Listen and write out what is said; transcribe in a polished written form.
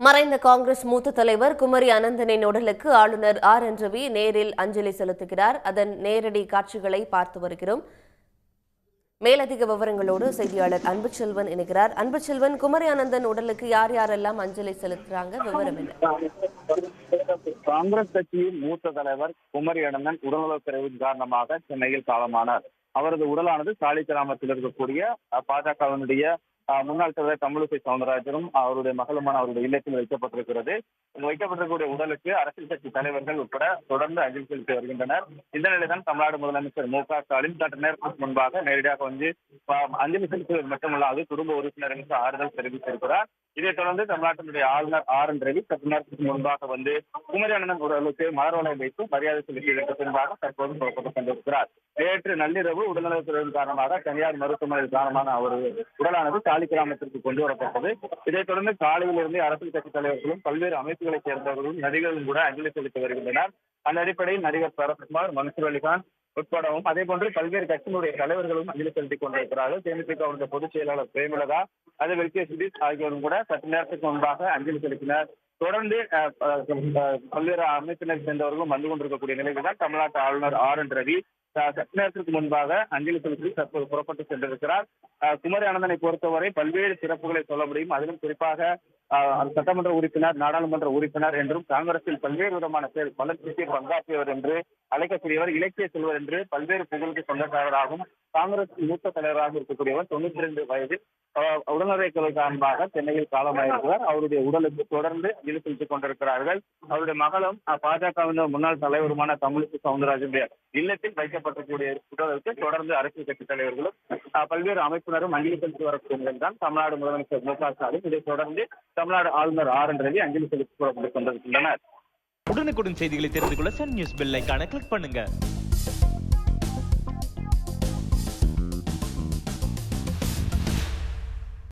மறைந்த காங்கிரஸ் மூத்த தலைவர் குமரி அனந்தனின் உடலுக்கு ஆளுநர் என் ரவி நேரில் அஞ்சலி செலுத்துகிறார். அதன் நேரடி காட்சிகளை பார்த்து வருகிறோம். மேலதிக விவரங்களோடு செய்தியாளர் அன்புச்செல்வன் இணைகிறார். அன்புச்செல்வன், குமரி அனந்தன் உடலுக்கு யார் யாரெல்லாம் அஞ்சலி செலுத்துறாங்க, விவரம் என்ன? காங்கிரஸ் கட்சியின் மூத்த தலைவர் குமரி அனந்தன் உடல்நலக்குறைவின் காரணமாக சென்னையில் காலமானார். அவரது உடலானது சாலி கிராமத்தில் இருக்கக்கூடிய பாஜகவினுடைய முன்னாள் தலைவர் தமிழிசை சவுந்தரராஜனும் அவருடைய மகளுமான அவருடைய இல்லத்தில் வைக்கப்பட்டிருக்கிறது. வைக்கப்பட்டிருக்கக்கூடிய உடலுக்கு அரசியல் கட்சி தலைவர்கள் உட்பட தொடர்ந்து அஞ்சலி செலுத்தி வருகின்றனர். இந்த நிலையில்தான் தமிழ்நாடு முதலமைச்சர் மு.க.ஸ்டாலின் சற்று நேரத்துக்கு முன்பாக நேரடியாக வந்து அஞ்சலி செலுத்துவது மட்டுமல்லாது குடும்ப உறுப்பினர்களுக்கு ஆறுதல் தெரிவித்திருக்கிறார். இதைத் தொடர்ந்து தமிழ்நாட்டினுடைய ஆளுநர் என் ரவி சற்று நேரத்துக்கு முன்பாக வந்து குமரி அனந்தன் உடலுக்கு மலர்வளையம் வைத்து மரியாதை செலுத்தியதற்கு பின்பாக தற்போது புறப்பட்டுக் கொண்டிருக்கிறார். நேற்று நள்ளிரவு உடல்நலக்குறைவின் காரணமாக தனியார் மருத்துவமனையில் காரணமான அவர் உடலானது சாலி கிராமத்திற்கு கொண்டு வரப்பட்டது. இதைத் தொடர்ந்து காலையில் இருந்தே அரசியல் கட்சித் தலைவர்களும் பல்வேறு அமைப்புகளைச் சேர்ந்தவர்களும் நடிகர்களும் கூட அஞ்சலி செலுத்தி வருகின்றனர். அந்த அடிப்படையில் நடிகர் சரத்குமார், மன்சூர் அலிகான் உட்படவும் அதே போன்று பல்வேறு கட்சியினுடைய தலைவர்களும் அஞ்சலி செலுத்திக் கொண்டிருக்கிறார்கள். தேமுதிக பொதுச் செயலாளர் பிரேமலதா, அது வெல்கே சுதீஷ் ஆகியோரும் கூட சற்று நேரத்துக்கு முன்பாக அஞ்சலி செலுத்தினர். தொடர்ந்து பல்வேறு அமைப்பினர் சேர்ந்தவர்களும் வந்து கொண்டிருக்கக்கூடிய நிலையில் தான் தமிழ்நாட்டு ஆளுநர் என் ரவி சற்று நேரத்திற்கு முன்பாக அஞ்சலி செலுத்தி தற்போது புறப்பட்டு சென்றிருக்கிறார். குமரி அனந்தனை பொறுத்தவரை பல்வேறு சிறப்புகளை சொல்ல முடியும். அதிலும் குறிப்பாக சட்டமன்ற உறுப்பினர், நாடாளுமன்ற உறுப்பினர் என்றும் காங்கிரஸில் பல்வேறு விதமான வளர்ச்சிக்கு பங்காற்றியவர் என்று அழைக்கக்கூடியவர், இலக்கிய செல்வர் என்று பல்வேறு புகழுக்கு சொந்தக்காரராகவும் காங்கிரஸ் மூத்த தலைவராக இருக்கக்கூடியவர் 92 வயதில் உடல்நலக்குறைவு காரணமாக சென்னையில் காலமாயிருக்கிறார். அவருடைய உடலுக்கு தொடர்ந்து அஞ்சலி செலுத்திக் கொண்டிருக்கிறார்கள். அவருடைய மகளும் பாஜகவின் முன்னாள் தலைவருமான தமிழிசை சவுந்தரராஜனுடைய இல்லத்தில் வைக்கப்பட்டிருக்கூடிய உடலுக்கு தொடர்ந்து அரசியல் கட்சித் தலைவர்களும் பல்வேறு அமைப்பினரும் அஞ்சலி செலுத்தி வரக்கூடிய நிலையில்தான் தமிழ்நாடு முதலமைச்சர் மு.க.ஸ்டாலின் இதைத் தொடர்ந்து தமிழ்நாடு ஆளுநர் என் ரவி அஞ்சலி செலுத்தி புறப்பட்டுக் கொண்டிருக்கின்றனர். உடனுக்குடன் செய்திகளை தெரிந்து கொள்ள சன் நியூஸ் பெல் ஐகானை கிளிக் பண்ணுங்க.